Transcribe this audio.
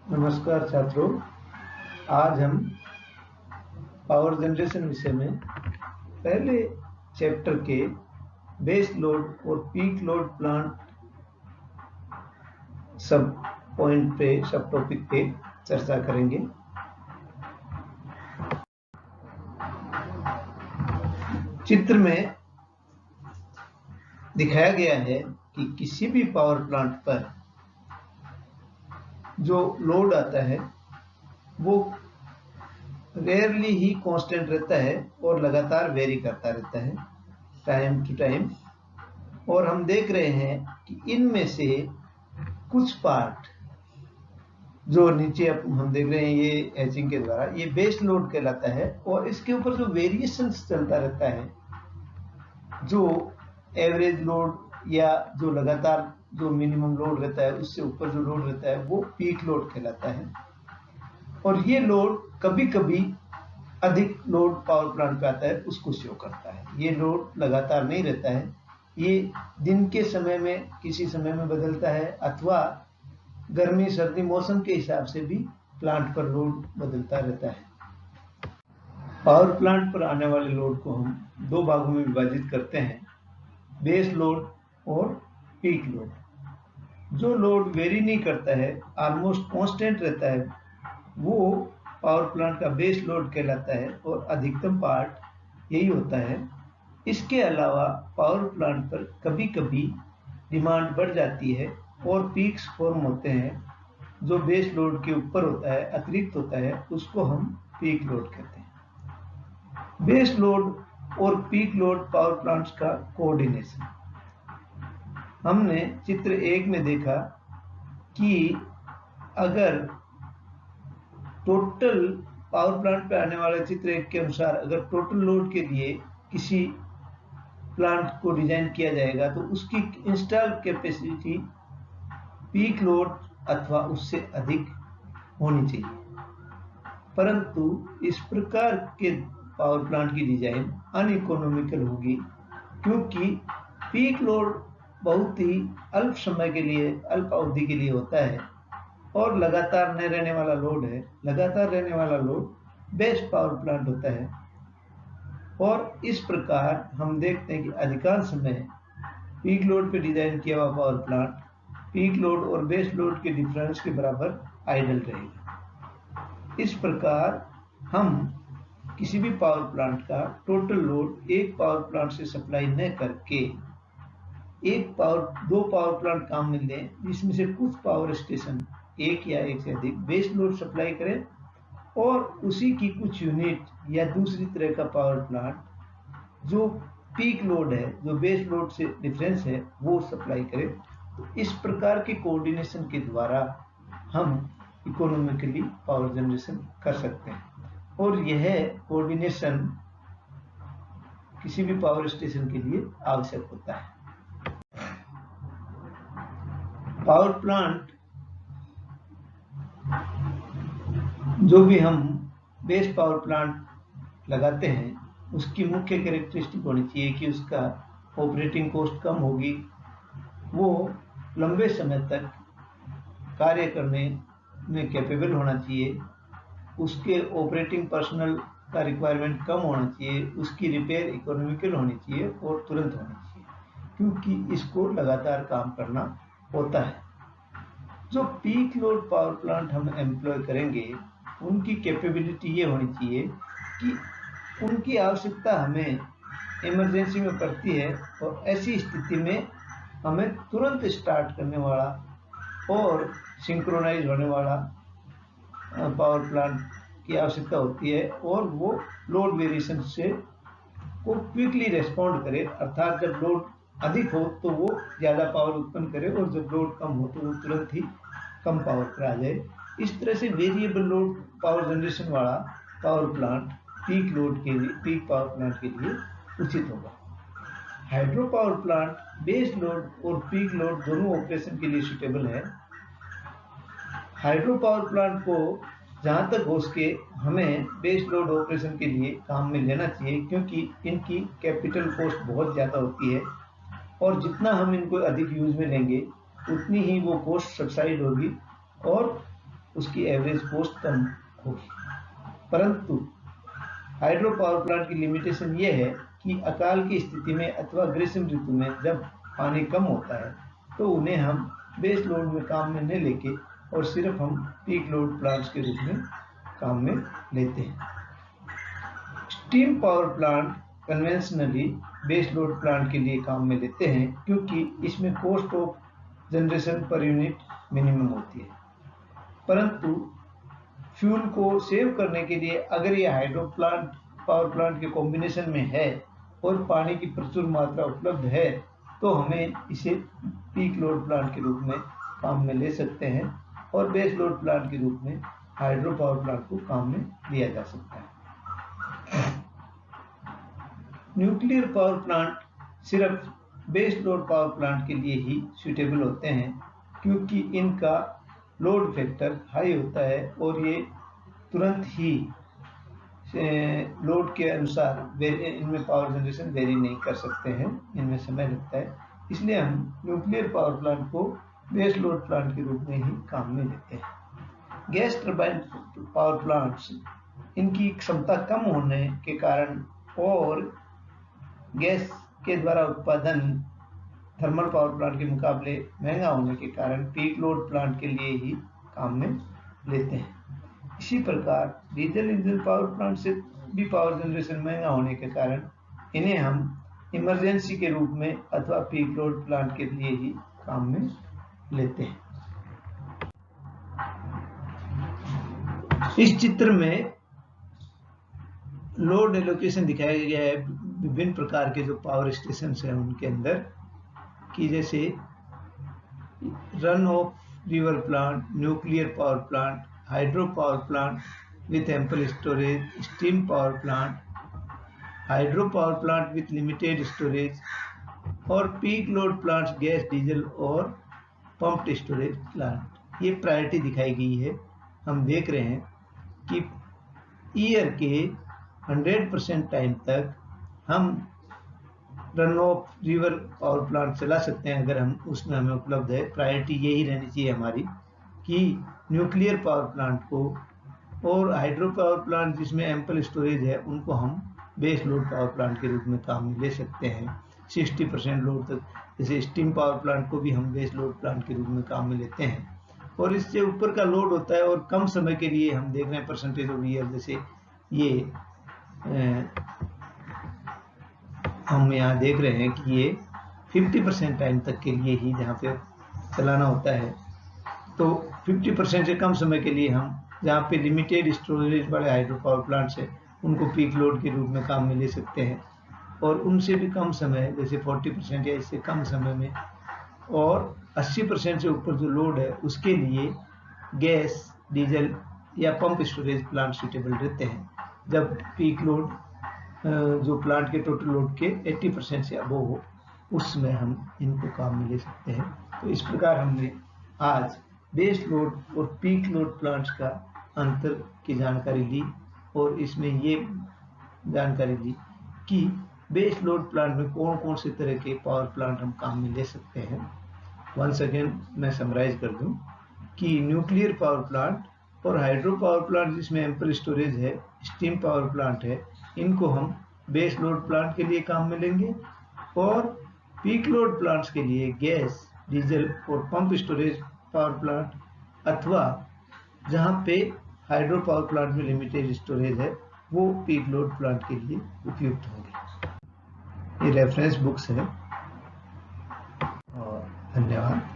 नमस्कार छात्रों, आज हम पावर जनरेशन विषय में पहले चैप्टर के बेस लोड और पीक लोड प्लांट सब टॉपिक पे चर्चा करेंगे। चित्र में दिखाया गया है कि किसी भी पावर प्लांट पर जो लोड आता है वो रेयरली ही कांस्टेंट रहता है और लगातार वेरी करता रहता है टाइम टू टाइम। और हम देख रहे हैं कि इनमें से कुछ पार्ट जो नीचे हम देख रहे हैं ये एचिंग के द्वारा ये बेस लोड कहलाता है, और इसके ऊपर जो वेरिएशंस चलता रहता है, जो एवरेज लोड या जो लगातार जो मिनिमम लोड रहता है उससे ऊपर जो लोड रहता है वो पीक लोड कहलाता है। और ये लोड कभी कभी अधिक लोड पावर प्लांट पे आता है उसको शो करता है। ये लोड लगातार नहीं रहता है, ये दिन के समय में किसी समय में बदलता है अथवा गर्मी सर्दी मौसम के हिसाब से भी प्लांट पर लोड बदलता रहता है। पावर प्लांट पर आने वाले लोड को हम दो भागों में विभाजित करते हैं, बेस लोड और पीक लोड। जो लोड वेरी नहीं करता है, ऑलमोस्ट कांस्टेंट रहता है, वो पावर प्लांट का बेस लोड कहलाता है और अधिकतम पार्ट यही होता है। इसके अलावा पावर प्लांट पर कभी कभी डिमांड बढ़ जाती है और पीक्स फॉर्म होते हैं, जो बेस लोड के ऊपर होता है, अतिरिक्त होता है, उसको हम पीक लोड कहते हैं। बेस लोड और पीक लोड पावर प्लांट्स का कोऑर्डिनेशन हमने चित्र 1 में देखा कि अगर टोटल पावर प्लांट पे आने वाले चित्र 1 के अनुसार अगर टोटल लोड के लिए किसी प्लांट को डिजाइन किया जाएगा तो उसकी इंस्टॉल कैपेसिटी पीक लोड अथवा उससे अधिक होनी चाहिए। परंतु इस प्रकार के पावर प्लांट की डिजाइन अनइकोनॉमिकल होगी, क्योंकि पीक लोड बहुत ही अल्प समय के लिए, अल्प अवधि के लिए होता है और लगातार न रहने वाला लोड है। लगातार रहने वाला लोड बेस्ट पावर प्लांट होता है। और इस प्रकार हम देखते हैं कि अधिकांश समय पीक लोड पे डिजाइन किया हुआ पावर प्लांट पीक लोड और बेस लोड के डिफरेंस के बराबर आइडल रहेगा। इस प्रकार हम किसी भी पावर प्लांट का टोटल लोड एक पावर प्लांट से सप्लाई न करके दो पावर प्लांट काम में लें, जिसमें से कुछ पावर स्टेशन एक या एक से अधिक बेस लोड सप्लाई करें और उसी की कुछ यूनिट या दूसरी तरह का पावर प्लांट जो पीक लोड है, जो बेस लोड से डिफरेंस है, वो सप्लाई करें। तो इस प्रकार के कोऑर्डिनेशन के द्वारा हम इकोनॉमिकली पावर जनरेशन कर सकते हैं, और यह कोऑर्डिनेशन किसी भी पावर स्टेशन के लिए आवश्यक होता है। पावर प्लांट जो भी हम बेस पावर प्लांट लगाते हैं उसकी मुख्य कैरेक्टरिस्टिक होनी चाहिए कि उसका ऑपरेटिंग कॉस्ट कम होगी, वो लंबे समय तक कार्य करने में कैपेबल होना चाहिए, उसके ऑपरेटिंग पर्सनल का रिक्वायरमेंट कम होना चाहिए, उसकी रिपेयर इकोनॉमिकल होनी चाहिए और तुरंत होनी चाहिए, क्योंकि इसको लगातार काम करना होता है। जो पीक लोड पावर प्लांट हम एम्प्लॉय करेंगे उनकी कैपेबिलिटी ये होनी चाहिए कि उनकी आवश्यकता हमें इमरजेंसी में पड़ती है और ऐसी स्थिति में हमें तुरंत स्टार्ट करने वाला और सिंक्रोनाइज होने वाला पावर प्लांट की आवश्यकता होती है, और वो लोड वेरिएशन से को क्विकली रेस्पॉन्ड करे, अर्थात जब लोड अधिक हो तो वो ज़्यादा पावर उत्पन्न करे और जब लोड कम हो तो वो तुरंत ही कम पावर पर आ जाए। इस तरह से वेरिएबल लोड पावर जनरेशन वाला power plant peak power plant के लिए उचित होगा। Hydro power plant base load और पीक लोड दोनों ऑपरेशन के लिए सुटेबल है। हाइड्रो पावर प्लांट को जहां तक हो सके हमें बेस लोड ऑपरेशन के लिए काम में लेना चाहिए, क्योंकि इनकी कैपिटल कॉस्ट बहुत ज़्यादा होती है और जितना हम इनको अधिक यूज में लेंगे उतनी ही वो कॉस्ट सब्साइड होगी और उसकी एवरेज कॉस्ट कम होगी। परंतु हाइड्रो पावर प्लांट की लिमिटेशन ये है कि अकाल की स्थिति में अथवा ग्रीष्म ऋतु में जब पानी कम होता है तो उन्हें हम बेस लोड में काम में नहीं लेके और सिर्फ हम पीक लोड प्लांट्स के रूप में काम में लेते हैं। Steam power plant conventionally base load plant के लिए काम में लेते हैं क्योंकि इसमें cost of generation per unit minimum होती है। परंतु फ्यूल को सेव करने के लिए अगर ये हाइड्रो प्लांट पावर प्लांट के कॉम्बिनेशन में है और पानी की प्रचुर मात्रा उपलब्ध है तो हमें इसे पीक लोड प्लांट के रूप में काम में ले सकते हैं और बेस लोड प्लांट के रूप में हाइड्रो पावर प्लांट को काम में लिया जा सकता है। न्यूक्लियर पावर प्लांट सिर्फ बेस लोड पावर प्लांट के लिए ही सूटेबल होते हैं क्योंकि इनका लोड फैक्टर हाई होता है और ये तुरंत ही लोड के अनुसार इनमें पावर जनरेशन वेरी नहीं कर सकते हैं, इनमें समय लगता है। इसलिए हम न्यूक्लियर पावर प्लांट को बेस लोड प्लांट के रूप में ही काम में लेते हैं। गैस टरबाइन पावर प्लांट्स इनकी क्षमता कम होने के कारण और गैस के द्वारा उत्पादन थर्मल पावर प्लांट के मुकाबले महंगा होने के कारण पीक लोड प्लांट के लिए ही काम में लेते हैं। इसी प्रकार डीजल इंजन पावर प्लांट से भी पावर जनरेशन महंगा होने के कारण इन्हें हम इमरजेंसी के रूप में अथवा पीक लोड प्लांट के लिए ही काम में लेते हैं। इस चित्र में लोड एलोकेशन दिखाया गया है विभिन्न प्रकार के जो पावर स्टेशन हैं उनके अंदर कि जैसे run of river plant, nuclear power plant, hydro power plant with ample storage, steam power plant, hydro power plant with limited storage और peak load plants gas, diesel और पंप्ड स्टोरेज प्लांट। ये priority दिखाई गई है। हम देख रहे हैं कि ईयर के 100% टाइम तक हम run of river power plant चला सकते हैं अगर हम उसमें हमें उपलब्ध है। प्रायोरिटी यही रहनी चाहिए हमारी कि न्यूक्लियर पावर प्लांट को और हाइड्रो पावर प्लांट जिसमें एम्पल स्टोरेज है उनको हम बेस लोड पावर प्लांट के रूप में काम में ले सकते हैं 60% लोड तक। जैसे स्टीम पावर प्लांट को भी हम बेस लोड प्लांट के रूप में काम में लेते हैं और इससे ऊपर का लोड होता है और कम समय के लिए हम देख रहे हैं परसेंटेज ऑफ ईयर। जैसे ये हम यहाँ देख रहे हैं कि ये 50% टाइम तक के लिए ही जहाँ पे चलाना होता है, तो 50% से कम समय के लिए हम जहाँ पे लिमिटेड स्टोरेज वाले हाइड्रो पावर प्लांट्स है उनको पीक लोड के रूप में काम में ले सकते हैं और उनसे भी कम समय जैसे 40% या इससे कम समय में और 80% से ऊपर जो लोड है उसके लिए गैस, डीजल या पंप स्टोरेज प्लांट सूटेबल रहते हैं। जब पीक लोड जो प्लांट के टोटल लोड के 80% से अबव हो उसमें हम इनको काम में ले सकते हैं। तो इस प्रकार हमने आज बेस लोड और पीक लोड प्लांट्स का अंतर की जानकारी ली और इसमें ये जानकारी दी कि बेस लोड प्लांट में कौन कौन से तरह के पावर प्लांट हम काम में ले सकते हैं। वंस अगेन मैं समराइज कर दूं कि न्यूक्लियर पावर प्लांट और हाइड्रो पावर प्लांट जिसमें एम्पल स्टोरेज है, स्टीम पावर प्लांट है, इनको हम बेस लोड प्लांट के लिए काम में लेंगे और पीक लोड प्लांट्स के लिए गैस, डीजल और पंप स्टोरेज पावर प्लांट अथवा जहां पे हाइड्रो पावर प्लांट में लिमिटेड स्टोरेज है वो पीक लोड प्लांट के लिए उपयुक्त होंगे। ये रेफरेंस बुक्स है और धन्यवाद।